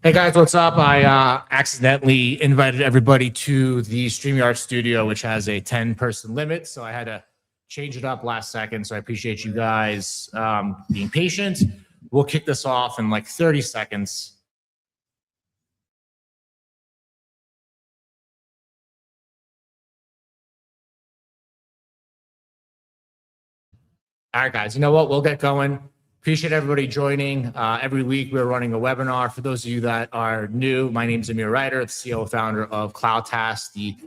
Hey guys, what's up? I accidentally invited everybody to the StreamYard studio, which has a 10-person limit. So I had to change it up last second. So I appreciate you guys being patient. We'll kick this off in like 30 seconds. All right, guys, you know what? We'll get going. Appreciate everybody joining. Every week we're running a webinar. For those of you that are new, my name is Amir Reiter, the CEO and founder of CloudTask, the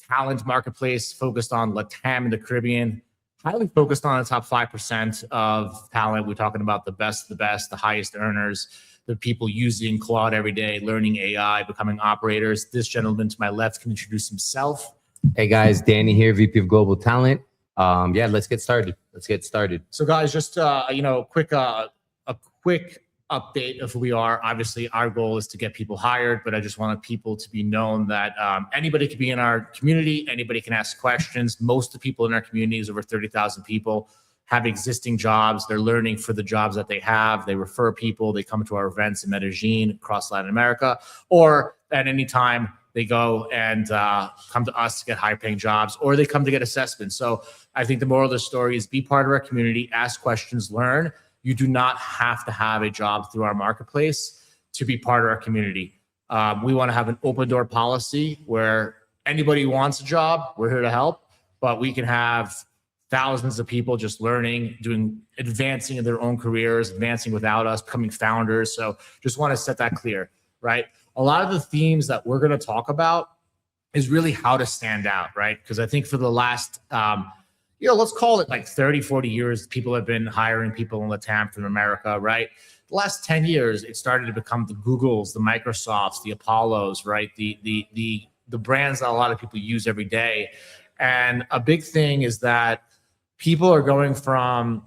talent marketplace focused on LATAM and the Caribbean, highly focused on the top 5% of talent. We're talking about the best, the highest earners, the people using Claude every day, learning AI, becoming operators. This gentleman to my left can introduce himself. Hey guys, Danny here, VP of Global Talent. Yeah, let's get started. So guys, just a quick update of who we are. Obviously, our goal is to get people hired, but I just wanted people to be known that anybody can be in our community. Anybody can ask questions. Most of the people in our community is over 30,000 people have existing jobs. They're learning for the jobs that they have. They refer people. They come to our events in Medellin, across Latin America, or at any time they go and come to us to get high-paying jobs, or they come to get assessments. So I think the moral of the story is be part of our community, ask questions, learn. You do not have to have a job through our marketplace to be part of our community. We want to have an open door policy where anybody who wants a job, we're here to help, but we can have thousands of people just learning, advancing in their own careers, advancing without us, becoming founders. So just want to set that clear, right? A lot of the themes that we're going to talk about is really how to stand out, right? Because I think for the last, let's call it like 30, 40 years, people have been hiring people in LATAM from America, right? The last 10 years, it started to become the Googles, the Microsofts, the Apollos, right? The brands that a lot of people use every day. And a big thing is that people are going from,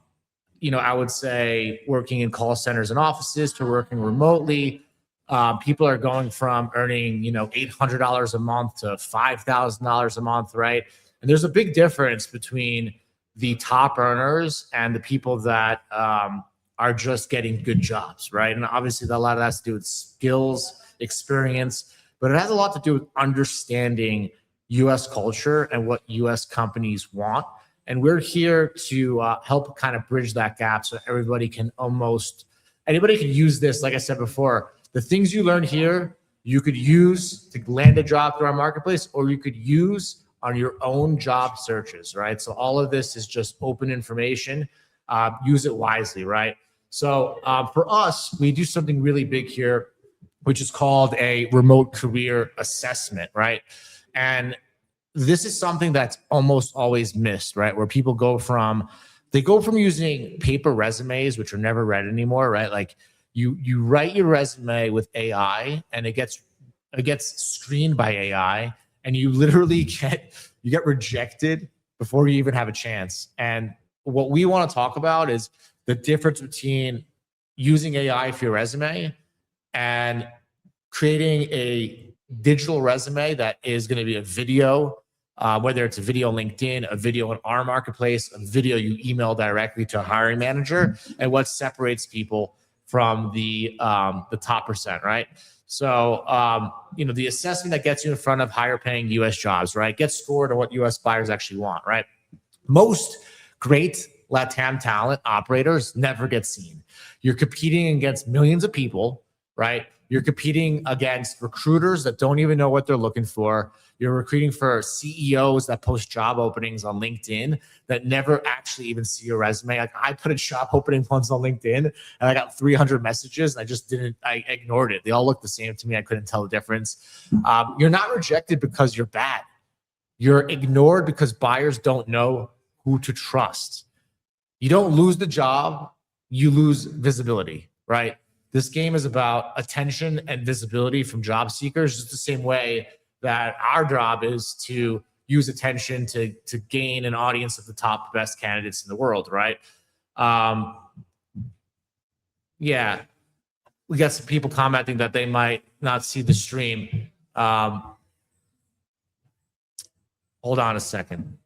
I would say working in call centers and offices to working remotely. People are going from earning, $800 a month to $5,000 a month, right? And there's a big difference between the top earners and the people that are just getting good jobs, right? And obviously, a lot of that has to do with skills, experience, but it has a lot to do with understanding U.S. culture and what U.S. companies want. And we're here to help kind of bridge that gap so anybody can use this, like I said before. The things you learn here, you could use to land a job through our marketplace, or you could use on your own job searches, right? So all of this is just open information. Use it wisely, right? So for us, we do something really big here, which is called a remote career assessment, right? And this is something that's almost always missed, right? Where people go from using paper resumes, which are never read anymore, right? Like you write your resume with AI and it gets screened by AI, and you literally get rejected before you even have a chance. And what we want to talk about is the difference between using AI for your resume and creating a digital resume that is going to be a video, whether it's a video on LinkedIn, a video on our marketplace, a video you email directly to a hiring manager, and what separates people from the top percent, right? So, the assessment that gets you in front of higher paying U.S. jobs, right? Gets scored on what U.S. buyers actually want, right? Most great LATAM talent operators never get seen. You're competing against millions of people, right? You're competing against recruiters that don't even know what they're looking for. You're recruiting for CEOs that post job openings on LinkedIn that never actually even see your resume. Like I put a job opening once on LinkedIn and I got 300 messages. And I ignored it. They all looked the same to me. I couldn't tell the difference. You're not rejected because you're bad. You're ignored because buyers don't know who to trust. You don't lose the job, you lose visibility, right? This game is about attention and visibility from job seekers, just the same way that our job is to use attention to gain an audience of the top best candidates in the world, right? Yeah, we got some people commenting that they might not see the stream. Hold on a second.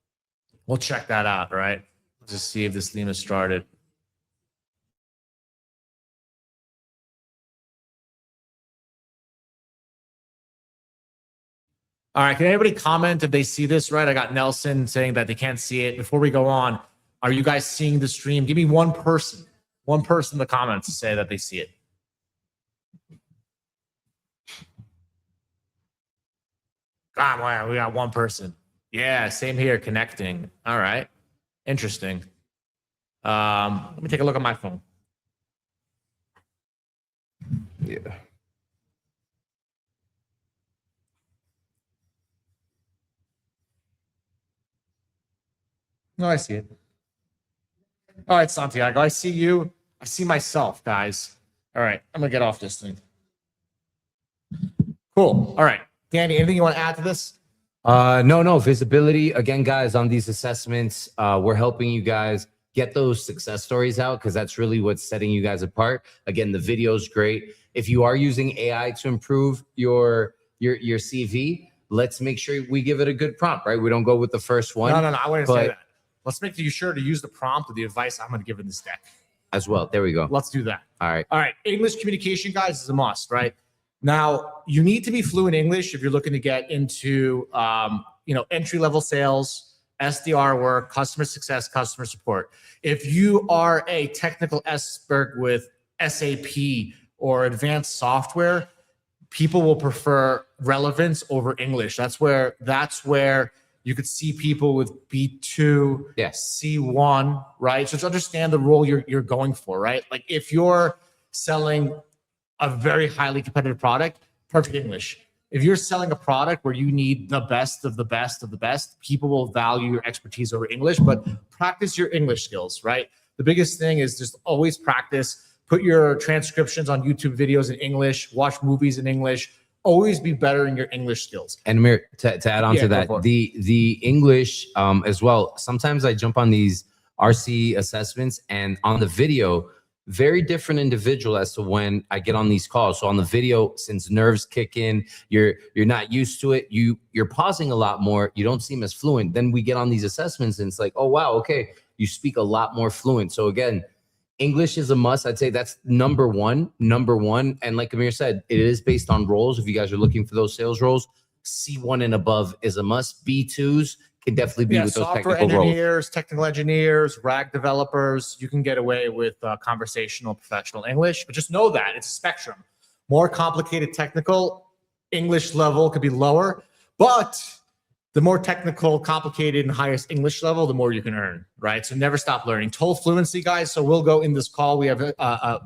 We'll check that out, right? Just see if this theme has started. All right. Can anybody comment if they see this, right? I got Nelson saying that they can't see it. Before we go on, are you guys seeing the stream? Give me one person in the comments to say that they see it. Wow, we got one person. Yeah, same here, connecting. All right. Interesting. Let me take a look at my phone. Yeah. No, I see it. All right, Santiago, I see you. I see myself, guys. All right, I'm gonna get off this thing. Cool. All right, Danny, anything you want to add to this? No, visibility. Again, guys, on these assessments, we're helping you guys get those success stories out because that's really what's setting you guys apart. Again, the video is great. If you are using AI to improve your CV, let's make sure we give it a good prompt, right? We don't go with the first one. No, I wouldn't say that. Let's make sure to use the prompt or the advice I'm going to give in this deck as well. There we go. Let's do that. All right. English communication, guys, is a must, right? Now, you need to be fluent in English if you're looking to get into, entry-level sales, SDR work, customer success, customer support. If you are a technical expert with SAP or advanced software, people will prefer relevance over English. That's where you could see people with B2, C1, right? So to understand the role you're going for, right? Like if you're selling a very highly competitive product, perfect English. If you're selling a product where you need the best of the best of the best, people will value your expertise over English, but practice your English skills, right? The biggest thing is just always practice. Put your transcriptions on YouTube videos in English, watch movies in English, always be better in your English skills. And Amir, to add on to that, the English as well. Sometimes I jump on these RC assessments and on the video, very different individual as to when I get on these calls. So on the video, since nerves kick in, you're not used to it. You're pausing a lot more. You don't seem as fluent. Then we get on these assessments and it's like, oh, wow, okay. You speak a lot more fluent. So again, English is a must. I'd say that's number one. And like Amir said, it is based on roles. If you guys are looking for those sales roles, C1 and above is a must. B2s can definitely be with those technical roles. Software engineers, technical engineers, RAG developers, you can get away with conversational professional English, but just know that it's a spectrum. More complicated technical, English level could be lower, but the more technical, complicated, and highest English level, the more you can earn, right? So never stop learning. Total fluency, guys. So we'll go in this call. We have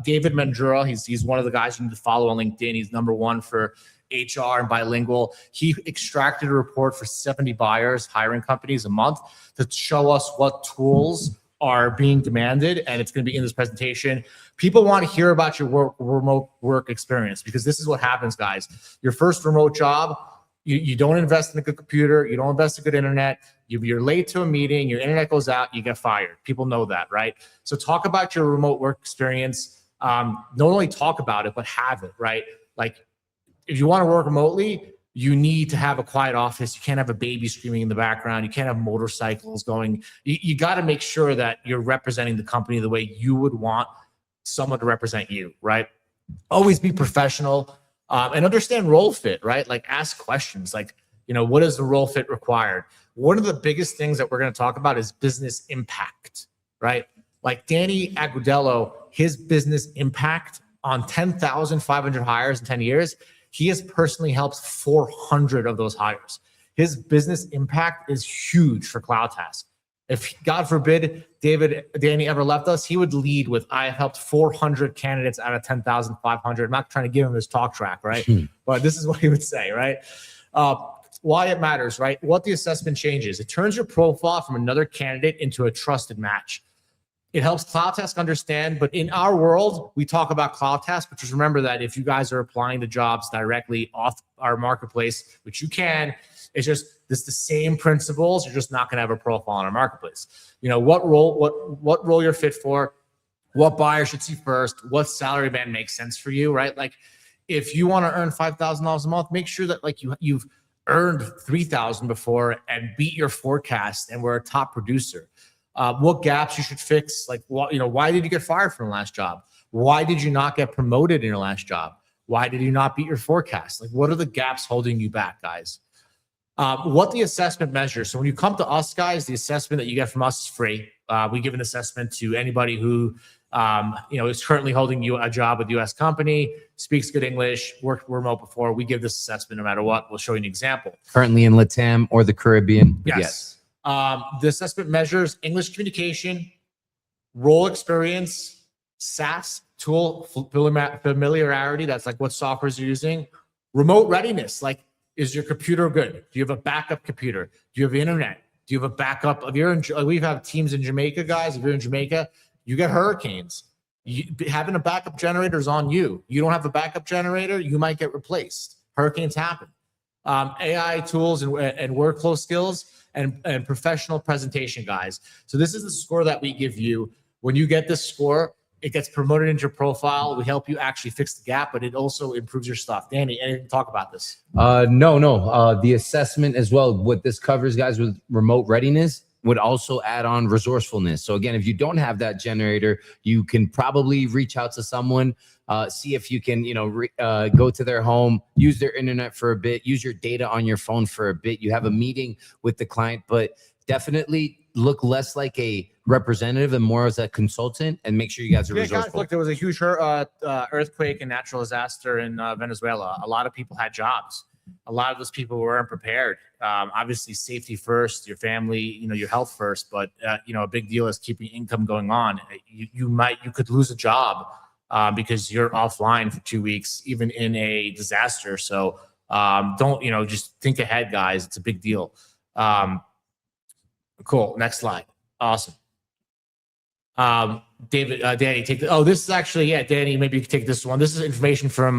David Mandura. He's one of the guys you need to follow on LinkedIn. He's #1 for HR and bilingual. He extracted a report for 70 buyers, hiring companies a month to show us what tools are being demanded. And it's going to be in this presentation. People want to hear about your remote work experience because this is what happens, guys. Your first remote job, you don't invest in a good computer. You don't invest in good internet. You're late to a meeting. Your internet goes out. You get fired. People know that, right? So talk about your remote work experience. Not only talk about it, but have it, right? Like if you want to work remotely, you need to have a quiet office. You can't have a baby screaming in the background. You can't have motorcycles going. You got to make sure that you're representing the company the way you would want someone to represent you, right? Always be professional. And understand role fit, right? Like ask questions like, what is the role fit required? One of the biggest things that we're going to talk about is business impact, right? Like Danny Agudelo, his business impact on 10,500 hires in 10 years, he has personally helped 400 of those hires. His business impact is huge for CloudTask. If God forbid Danny ever left us, he would lead with, I have helped 400 candidates out of 10,500. I'm not trying to give him his talk track, right? But this is what he would say, right? Why it matters, right? What the assessment changes. It turns your profile from another candidate into a trusted match. It helps CloudTask understand, but in our world, we talk about CloudTask, but just remember that if you guys are applying to jobs directly off our marketplace, which you can, it's just the same principles. You're just not going to have a profile on our marketplace. What role you're fit for, what buyer should see first, what salary band makes sense for you, right? Like if you want to earn $5,000 a month, make sure that like you've earned $3,000 before and beat your forecast and we're a top producer. What gaps you should fix? Like, why did you get fired from the last job? Why did you not get promoted in your last job? Why did you not beat your forecast? Like, what are the gaps holding you back, guys? What the assessment measures. So when you come to us, guys, the assessment that you get from us is free. We give an assessment to anybody who is currently holding a job with a U.S. company, speaks good English, worked remote before. We give this assessment no matter what. We'll show you an example. Currently in LATAM or the Caribbean. Yes. The assessment measures English communication, role experience, SaaS tool familiarity. That's like what softwares you're using. Remote readiness, like, is your computer good? Do you have a backup computer? Do you have internet? Do you have a backup? We have teams in Jamaica, guys. If you're in Jamaica, you get hurricanes. Having a backup generator is on you. You don't have a backup generator, you might get replaced. Hurricanes happen. AI tools and workflow skills and professional presentation, guys. So this is the score that we give you. When you get this score, it gets promoted into your profile. We help you actually fix the gap, but it also improves your stuff. Danny, anything to talk about this? No. The assessment as well, what this covers, guys, with remote readiness, would also add on resourcefulness. So again, if you don't have that generator, you can probably reach out to someone, see if you can, go to their home, use their internet for a bit, use your data on your phone for a bit. You have a meeting with the client, but definitely look less like a representative and more as a consultant, and make sure you guys are resourceful. Guys, look, there was a huge earthquake and natural disaster in Venezuela. A lot of people had jobs. A lot of those people weren't prepared. Obviously, safety first, your family, your health first. But a big deal is keeping income going on. You could lose a job because you're offline for 2 weeks, even in a disaster. So don't just think ahead, guys. It's a big deal. Cool. Next slide. Awesome. Danny, take the. Oh, this is actually Danny. Maybe you can take this one. This is information from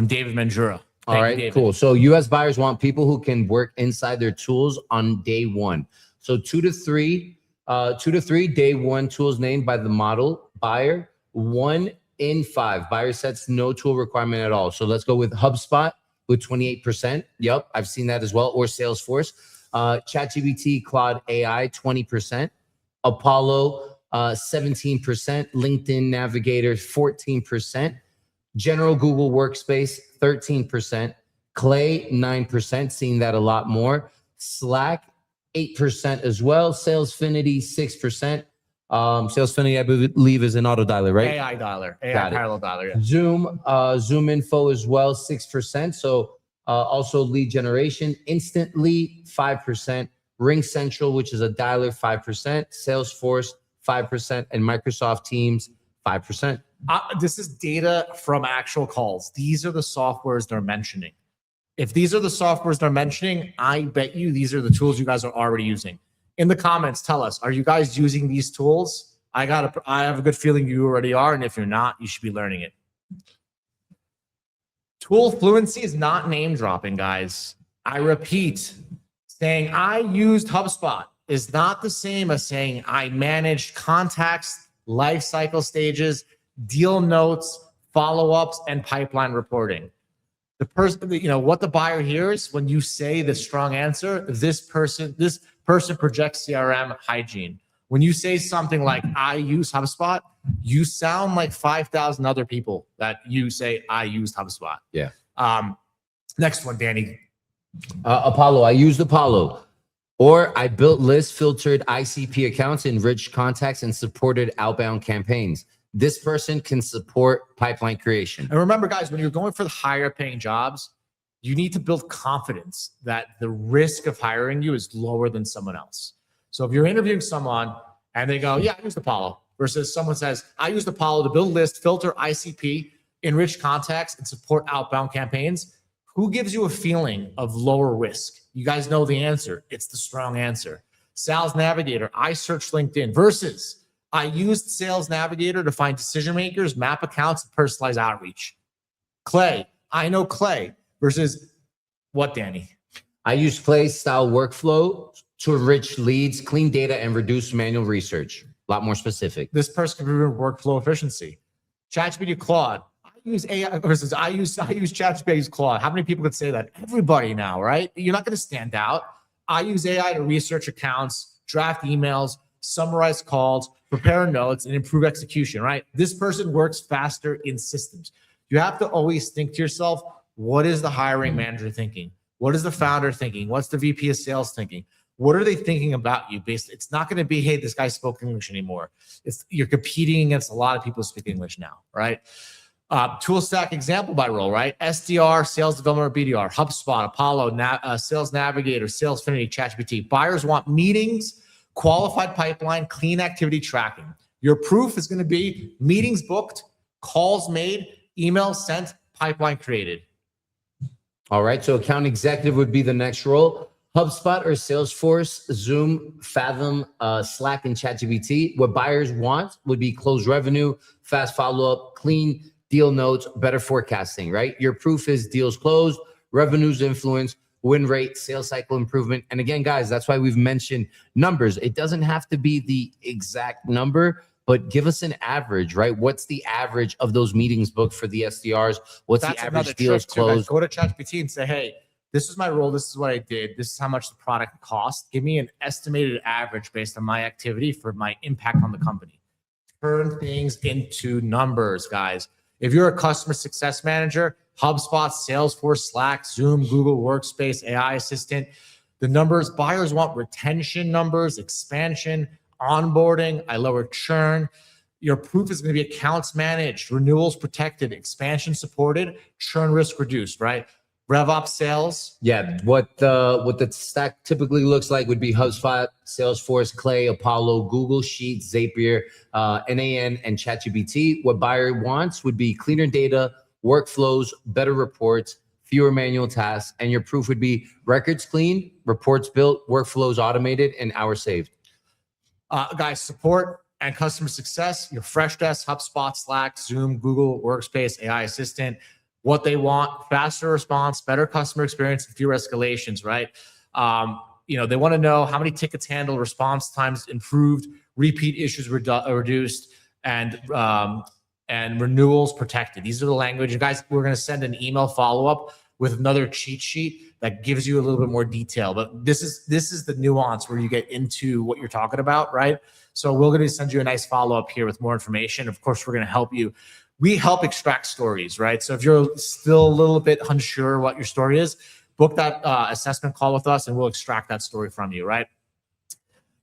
David Manjura. All right, cool. So U.S. buyers want people who can work inside their tools on day one. So 2 to 3 day one tools named by the model buyer. 1 in 5 buyer sets no tool requirement at all. So let's go with HubSpot with 28%. Yep, I've seen that as well. Or Salesforce. ChatGPT, Claude AI, 20%. Apollo, 17%. LinkedIn Navigator, 14%. General Google Workspace, 13%. Clay, 9%, seeing that a lot more. Slack, 8% as well. Salesfinity, 6%. Salesfinity, I believe, is an auto dialer, right? AI dialer, AI parallel dialer. Yeah. Zoom Info as well, 6%. So also lead generation, Instantly, 5%. Ring Central, which is a dialer, 5%. Salesforce, 5%. And Microsoft Teams, 5%. This is data from actual calls. These are the softwares they're mentioning. If these are the softwares they're mentioning, I bet you these are the tools you guys are already using. In the comments, tell us, are you guys using these tools? I have a good feeling you already are, and if you're not, you should be learning it. Tool fluency is not name dropping, guys. I repeat, saying I used HubSpot is not the same as saying I managed contacts, life cycle stages, deal notes, follow-ups, and pipeline reporting. The person, what the buyer hears when you say the strong answer, this person projects CRM hygiene. When you say something like, I use HubSpot, you sound like 5,000 other people that you say, I used HubSpot. Yeah. Next one, Danny. Apollo, I used Apollo. Or I built lists, filtered ICP accounts, enriched contacts, and supported outbound campaigns. This person can support pipeline creation. And remember, guys, when you're going for the higher paying jobs, you need to build confidence that the risk of hiring you is lower than someone else. So if you're interviewing someone and they go, yeah, I used Apollo, versus someone says, I used Apollo to build lists, filter ICP, enrich contacts, and support outbound campaigns, who gives you a feeling of lower risk? You guys know the answer. It's the strong answer. Sales Navigator, I searched LinkedIn, versus I used Sales Navigator to find decision makers, map accounts, and personalize outreach. Clay, I know Clay, versus what, Danny? I use Clay style workflow to enrich leads, clean data, and reduce manual research. A lot more specific. This person can improve workflow efficiency. ChatGPT Claude. I use AI versus I use ChatGPT Claude. How many people could say that? Everybody now, right? You're not going to stand out. I use AI to research accounts, draft emails, summarize calls, prepare notes, and improve execution, right? This person works faster in systems. You have to always think to yourself, what is the hiring manager thinking? What is the founder thinking? What's the VP of sales thinking? What are they thinking about you? It's not going to be, hey, this guy spoke English anymore. You're competing against a lot of people who speak English now, right? Tool stack example by role, right? SDR, sales development, or BDR, HubSpot, Apollo, Sales Navigator, Salesfinity, ChatGPT. Buyers want meetings, qualified pipeline, clean activity tracking. Your proof is going to be meetings booked, calls made, emails sent, pipeline created. All right. So account executive would be the next role. HubSpot or Salesforce, Zoom, Fathom, Slack, and ChatGPT. What buyers want would be closed revenue, fast follow-up, clean deal notes, better forecasting, right? Your proof is deals closed, revenues influence, win rate, sales cycle improvement. And again, guys, that's why we've mentioned numbers. It doesn't have to be the exact number, but give us an average, right? What's the average of those meetings booked for the SDRs? What's the average deals closed? Go to ChatGPT and say, hey, this is my role. This is what I did. This is how much the product cost. Give me an estimated average based on my activity for my impact on the company. Turn things into numbers, guys. If you're a customer success manager, HubSpot, Salesforce, Slack, Zoom, Google Workspace, AI Assistant, the numbers, buyers want retention numbers, expansion, onboarding. I lower churn. Your proof is going to be accounts managed, renewals protected, expansion supported, churn risk reduced, right? RevOps sales. Yeah, what the stack typically looks like would be HubSpot, Salesforce, Clay, Apollo, Google Sheets, Zapier, NAN, and ChatGPT. What buyer wants would be cleaner data, workflows, better reports, fewer manual tasks, and your proof would be records clean, reports built, workflows automated, and hours saved. Guys, support and customer success, your Freshdesk, HubSpot, Slack, Zoom, Google Workspace, AI Assistant. What they want, faster response, better customer experience, and fewer escalations, right? They want to know how many tickets handled, response times improved, repeat issues reduced, and renewals protected. These are the language. And guys, we're going to send an email follow-up with another cheat sheet that gives you a little bit more detail. But this is the nuance where you get into what you're talking about, right? So we're going to send you a nice follow-up here with more information. Of course, we're going to help you. We help extract stories, right? So if you're still a little bit unsure what your story is, book that assessment call with us and we'll extract that story from you, right?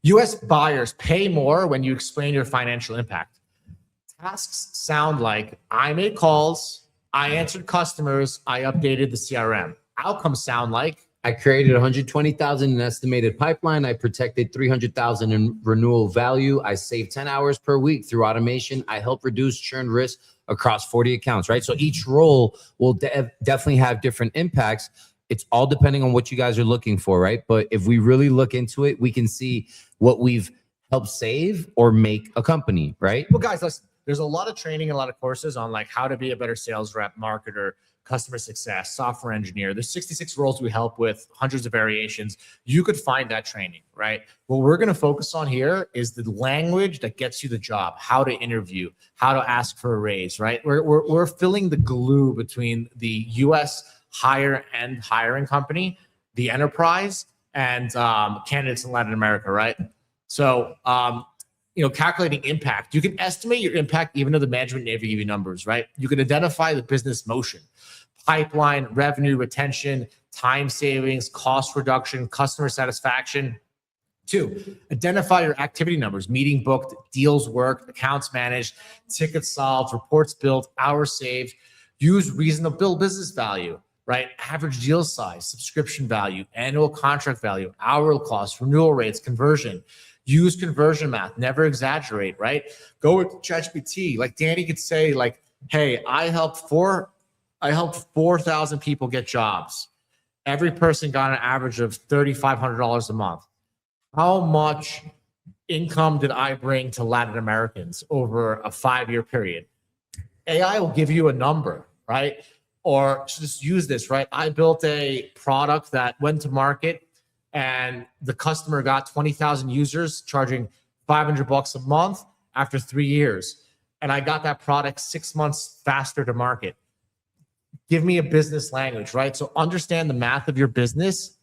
US buyers pay more when you explain your financial impact. Tasks sound like I made calls, I answered customers, I updated the CRM. Outcomes sound like I created 120,000 in estimated pipeline. I protected 300,000 in renewal value. I saved 10 hours per week through automation. I help reduce churn risk across 40 accounts, right? So each role will definitely have different impacts. It's all depending on what you guys are looking for, right? But if we really look into it, we can see what we've helped save or make a company, right? Well, guys, listen, there's a lot of training, a lot of courses on like how to be a better sales rep, marketer, customer success, software engineer. There's 66 roles we help with, hundreds of variations. You could find that training, right? What we're going to focus on here is the language that gets you the job, how to interview, how to ask for a raise, right? We're filling the glue between the US higher end hiring company, the enterprise, and candidates in Latin America, right? So, calculating impact. You can estimate your impact even though the management never give you numbers, right? You can identify the business motion, pipeline, revenue, retention, time savings, cost reduction, customer satisfaction. 2, identify your activity numbers, meeting booked, deals worked, accounts managed, tickets solved, reports built, hours saved. Use reasonable business value, right? Average deal size, subscription value, annual contract value, hourly cost, renewal rates, conversion. Use conversion math, never exaggerate, right? Go with ChatGPT. Like Danny could say, like, hey, I helped 4,000 people get jobs. Every person got an average of $3,500 a month. How much income did I bring to Latin Americans over a 5-year period? AI will give you a number, right? Or just use this, right? I built a product that went to market and the customer got 20,000 users charging $500 a month after 3 years. And I got that product 6 months faster to market. Give me a business language, right? So understand the math of your business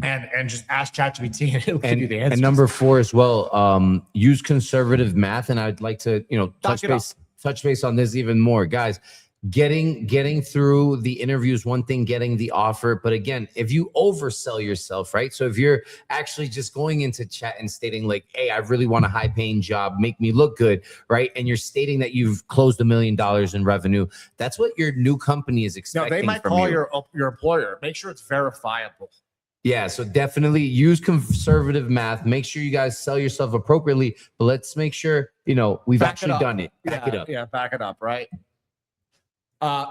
and just ask ChatGPT and it'll give you the answers. And number 4 as well, use conservative math. And I'd like to, touch base on this even more. Guys, getting through the interview is one thing, getting the offer. But again, if you oversell yourself, right? So if you're actually just going into chat and stating like, hey, I really want a high paying job, make me look good, right? And you're stating that you've closed $1 million in revenue. That's what your new company is expecting. No, they might call your employer. Make sure it's verifiable. Yeah, so definitely use conservative math. Make sure you guys sell yourself appropriately, but let's make sure, you know, we've actually done it. Back it up. Yeah, back it up, right?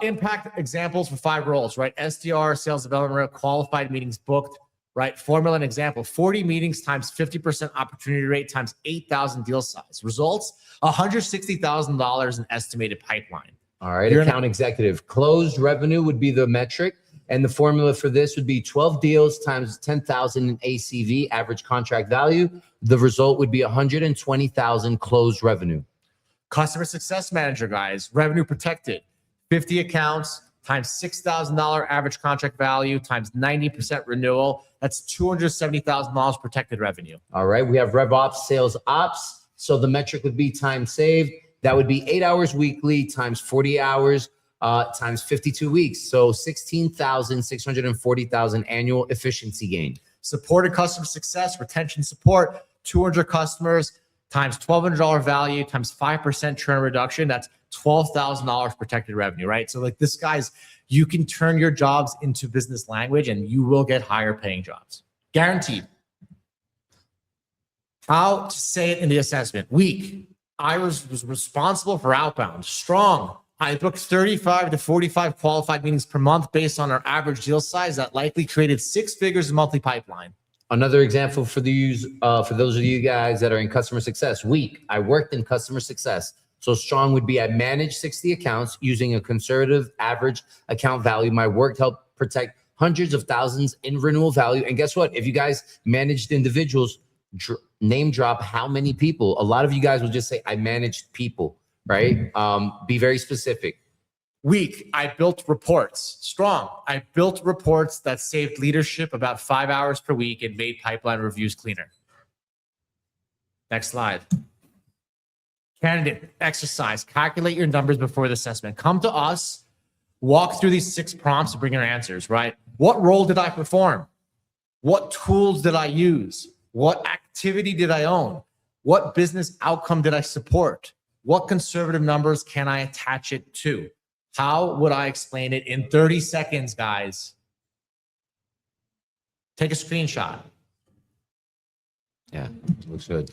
Impact examples for 5 roles, right? SDR, sales development, qualified meetings booked, right? Formula and example, 40 meetings times 50% opportunity rate times 8,000 deal size. Results, $160,000 in estimated pipeline. All right, account executive. Closed revenue would be the metric. And the formula for this would be 12 deals times 10,000 in ACV, average contract value. The result would be 120,000 closed revenue. Customer success manager, guys, revenue protected. 50 accounts times $6,000 average contract value times 90% renewal. That's $270,000 protected revenue. All right, we have RevOps, sales ops. So the metric would be time saved. That would be 8 hours weekly times 40 hours. Times 52 weeks. So 16,640,000 annual efficiency gain. Supported customer success, retention support, 200 customers times $1,200 value times 5% churn reduction. That's $12,000 protected revenue, right? So like this guy's, you can turn your jobs into business language and you will get higher paying jobs. Guaranteed. How to say it in the assessment. Weak. I was responsible for outbound. Strong. I booked 35 to 45 qualified meetings per month based on our average deal size that likely created 6 figures in monthly pipeline. Another example for those of you guys that are in customer success. Weak, I worked in customer success. So strong would be I managed 60 accounts using a conservative average account value. My work helped protect hundreds of thousands in renewal value. And guess what? If you guys managed individuals, name drop how many people. A lot of you guys will just say, I managed people. Right? Be very specific. Weak, I built reports. Strong, I built reports that saved leadership about 5 hours per week and made pipeline reviews cleaner. Next slide. Candidate exercise. Calculate your numbers before the assessment. Come to us, walk through these 6 prompts to bring your answers, right? What role did I perform? What tools did I use? What activity did I own? What business outcome did I support? What conservative numbers can I attach it to? How would I explain it in 30 seconds, guys? Take a screenshot. Yeah, looks good.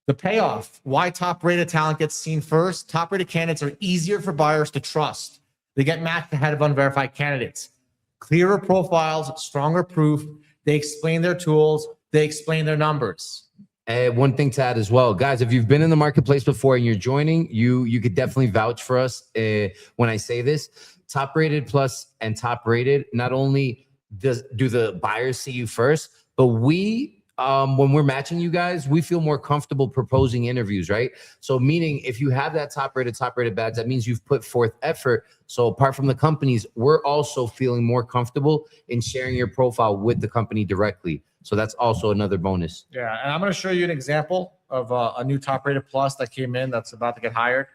The payoff, why top-rated talent gets seen first. Top-rated candidates are easier for buyers to trust. They get matched ahead of unverified candidates. Clearer profiles, stronger proof. They explain their tools. They explain their numbers. One thing to add as well, guys, if you've been in the marketplace before and you're joining, you could definitely vouch for us when I say this. Top rated plus and top rated, not only do the buyers see you first, but we, when we're matching you guys, we feel more comfortable proposing interviews, right? So meaning if you have that top rated badge, that means you've put forth effort. So apart from the companies, we're also feeling more comfortable in sharing your profile with the company directly. So that's also another bonus. Yeah, and I'm going to show you an example of a new top-rated plus that came in that's about to get hired.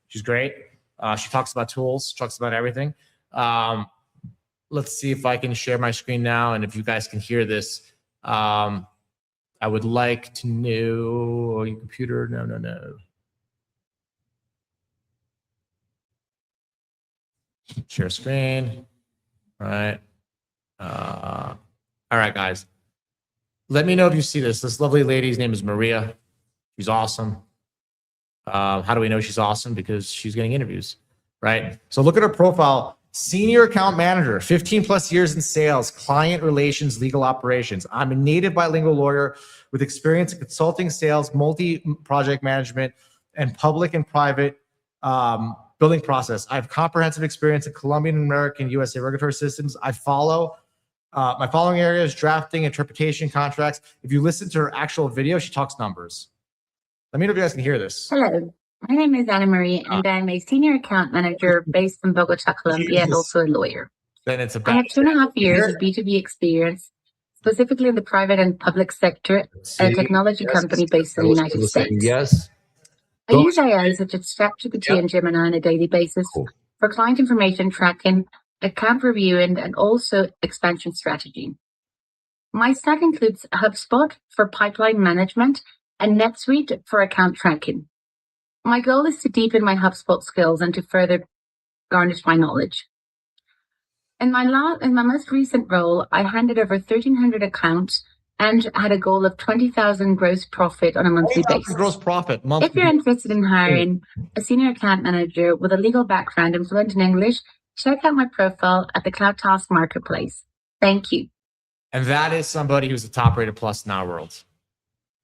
She's great. She talks about tools, talks about everything. Let's see if I can share my screen now, and if you guys can hear this. I would like to know your computer. No. Share screen. All right. All right, guys. Let me know if you see this. This lovely lady's name is Maria. She's awesome. How do we know she's awesome? Because she's getting interviews, right? So look at her profile. Senior account manager, 15 plus years in sales, client relations, legal operations. I'm a native bilingual lawyer with experience in consulting, sales, multi-project management, and public and private building process. I have comprehensive experience in Colombian, American, USA regulatory systems. I follow my following areas: drafting, interpretation, contracts. If you listen to her actual video, she talks numbers. Let me know if you guys can hear this. Hello, my name is Anna Marie, and I'm a senior account manager based in Bogota, Colombia, and also a lawyer. Then it's I have 2.5 years of B2B experience, specifically in the private and public sector, at a technology company based in the United States. Yes. I use AI such as ChatGPT and Gemini on a daily basis. Cool. for client information tracking, account reviewing, and also expansion strategy. My stack includes HubSpot for pipeline management and NetSuite for account tracking. My goal is to deepen my HubSpot skills and to further garnish my knowledge. In my most recent role, I handed over 1,300 accounts and had a goal of 20,000 gross profit on a monthly basis. Gross profit. If you're interested in hiring a senior account manager with a legal background and fluent in English, check out my profile at the CloudTask Marketplace. Thank you. And that is somebody who's a top-rated plus in our world.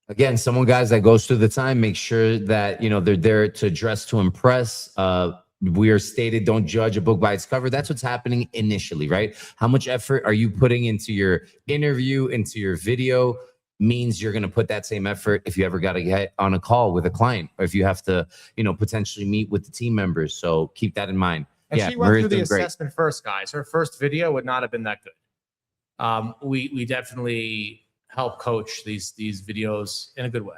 Again, someone, guys, that goes through the time, make sure that, you know, they're there to dress to impress. We are stated, don't judge a book by its cover. That's what's happening initially, right? How much effort are you putting into your interview, into your video, means you're going to put that same effort if you ever got to get on a call with a client, or if you have to, you know, potentially meet with the team members. So keep that in mind. And she went through the assessment first, guys. Her first video would not have been that good. We definitely help coach these videos in a good way.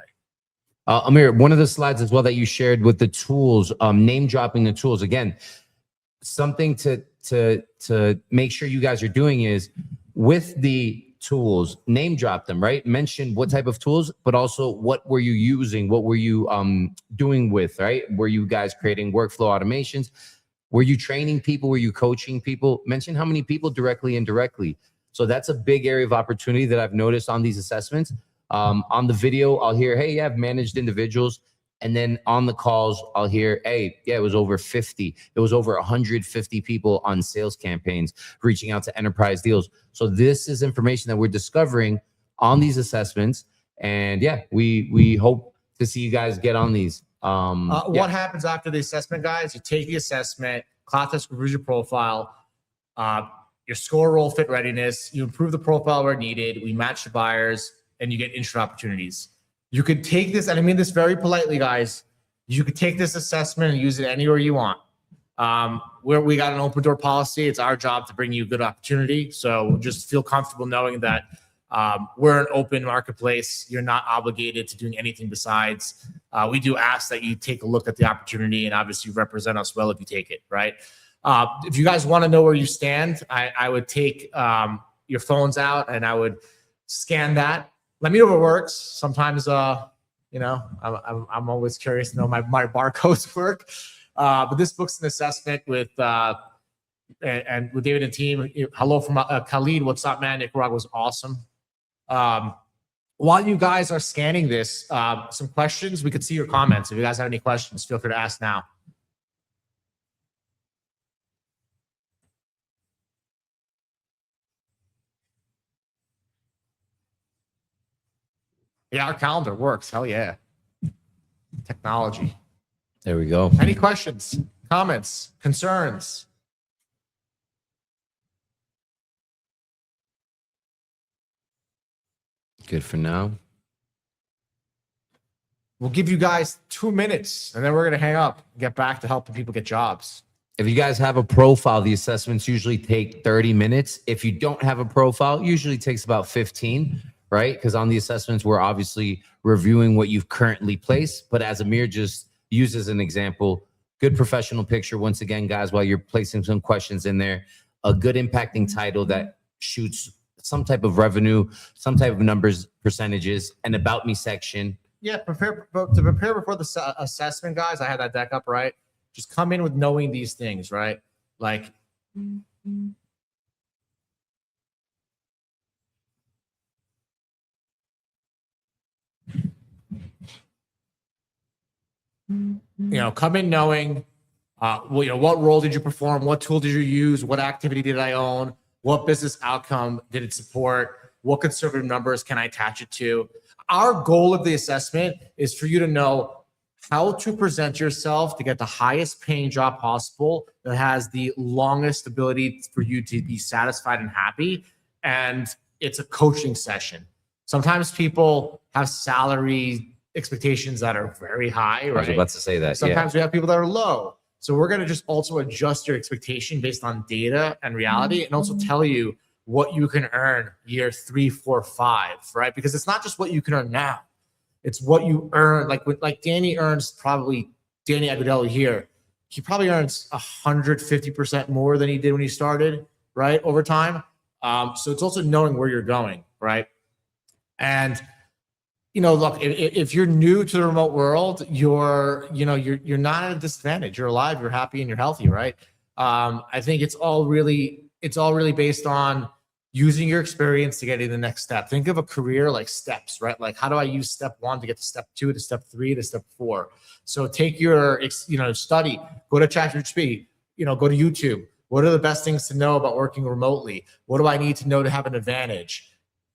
Amir, one of the slides as well that you shared with the tools, name dropping the tools. Again, something to make sure you guys are doing is with the tools, name drop them, right? Mention what type of tools, but also what were you using? What were you doing with, right? Were you guys creating workflow automations? Were you training people? Were you coaching people? Mention how many people directly, indirectly. So that's a big area of opportunity that I've noticed on these assessments. On the video, I'll hear, hey, yeah, I've managed individuals. And then on the calls, I'll hear, hey, yeah, it was over 50. It was over 150 people on sales campaigns reaching out to enterprise deals. So this is information that we're discovering on these assessments. And yeah, we hope to see you guys get on these. What happens after the assessment, guys? You take the assessment, CloudTask reviews your profile, your score, role, fit, readiness. You improve the profile where needed. We match the buyers, and you get intro opportunities. You could take this, and I mean this very politely, guys. You could take this assessment and use it anywhere you want. We got an open door policy. It's our job to bring you good opportunity. So just feel comfortable knowing that we're an open marketplace. You're not obligated to doing anything besides. We do ask that you take a look at the opportunity and obviously represent us well if you take it, right? If you guys want to know where you stand, I would take your phones out and I would scan that. Let me know if it works. Sometimes, you know, I'm always curious to know my barcodes work. But this book's an assessment with and with David and team. Hello from Khalid. What's up, man? Nicaragua was awesome. While you guys are scanning this, some questions. We could see your comments. If you guys have any questions, feel free to ask now. Yeah, our calendar works. Hell yeah. Technology. There we go. Any questions, comments, concerns? Good for now. We'll give you guys 2 minutes and then we're going to hang up and get back to helping people get jobs. If you guys have a profile, the assessments usually take 30 minutes. If you don't have a profile, usually takes about 15. Right? Because on the assessments, we're obviously reviewing what you've currently placed. But as Amir just used as an example, good professional picture. Once again, guys, while you're placing some questions in there, a good impacting title that shoots some type of revenue, some type of numbers, percentages, an about me section. Yeah, prepare before the assessment, guys. I had that deck up, right? Just come in with knowing these things, right? Like, you know, come in knowing, well, you know, what role did you perform? What tool did you use? What activity did I own? What business outcome did it support? What conservative numbers can I attach it to? Our goal of the assessment is for you to know how to present yourself to get the highest paying job possible that has the longest ability for you to be satisfied and happy. And it's a coaching session. Sometimes people have salary expectations that are very high, right? I was about to say that. Sometimes we have people that are low. So we're going to just also adjust your expectation based on data and reality, and also tell you what you can earn year 3, 4, 5, right? Because it's not just what you can earn now. It's what you earn. Like Danny earns, probably Danny Agudelo here he probably earns 150% more than he did when he started, right? Over time. So it's also knowing where you're going, right? And, you know, look, if you're new to the remote world, you're not at a disadvantage. You're alive, you're happy, and you're healthy, right? I think it's all really based on using your experience to get to the next step. Think of a career like steps, right? Like, how do I use step 1 to get to step 2, to step 3, to step 4? So take your, study, go to ChatGPT, go to YouTube. What are the best things to know about working remotely? What do I need to know to have an advantage?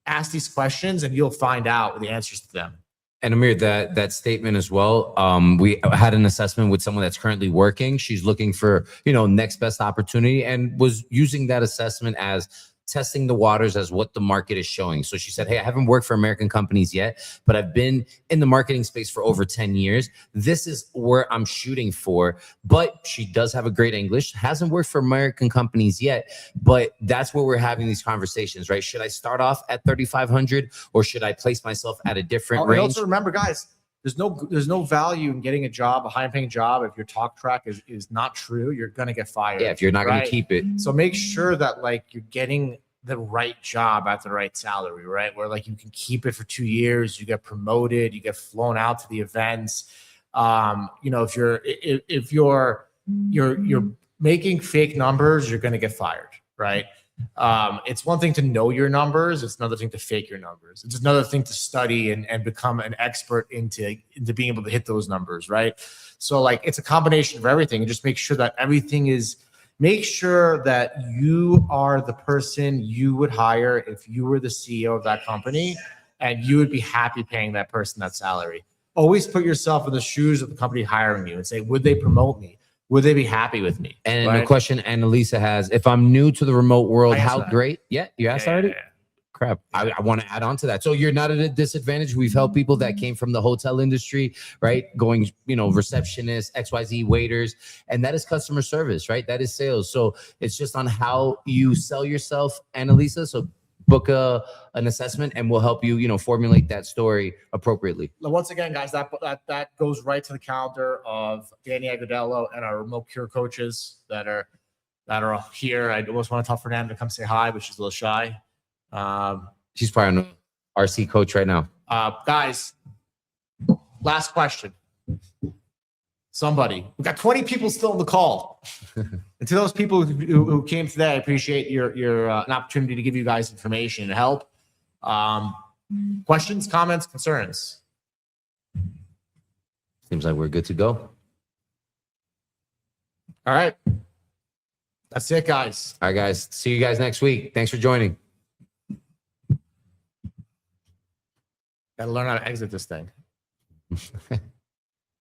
Ask these questions and you'll find out the answers to them. And Amir, that statement as well. We had an assessment with someone that's currently working. She's looking for, next best opportunity, and was using that assessment as testing the waters as what the market is showing. So she said, hey, I haven't worked for American companies yet, but I've been in the marketing space for over 10 years. This is where I'm shooting for. But she does have a great English, hasn't worked for American companies yet, but that's where we're having these conversations, right? Should I start off at 3,500 or should I place myself at a different range? Also remember, guys, there's no value in getting a job, a high-paying job. If your talk track is not true, you're gonna get fired. Yeah, if you're not gonna keep it. So make sure that you're getting the right job at the right salary, right? Where you can keep it for 2 years, you get promoted, you get flown out to the events. If you're making fake numbers, you're gonna get fired, right? It's one thing to know your numbers. It's another thing to fake your numbers. It's another thing to study and become an expert into being able to hit those numbers, right? So it's a combination of everything. And just make sure that make sure that you are the person you would hire if you were the CEO of that company, and you would be happy paying that person that salary. Always put yourself in the shoes of the company hiring you and say, would they promote me? Would they be happy with me? And the question Annalisa has, if I'm new to the remote world, how great? Yeah, you asked already? Yeah. Crap. I want to add on to that. So you're not at a disadvantage. We've helped people that came from the hotel industry, right? Going, receptionists, XYZ waiters, and that is customer service, right? That is sales. So it's just on how you sell yourself, Annalisa. So book an assessment and we'll help you, formulate that story appropriately. Once again, guys, that goes right to the calendar of Danny Agudelo and our remote cure coaches that are here. I almost want to tell Fernanda to come say hi, but she's a little shy. She's probably an RC coach right now. Guys, last question. Somebody, we've got 20 people still on the call. And to those people who came today, I appreciate your an opportunity to give you guys information and help. Questions, comments, concerns? Seems like we're good to go. All right. That's it, guys. All right, guys. See you guys next week. Thanks for joining. Got to learn how to exit this thing.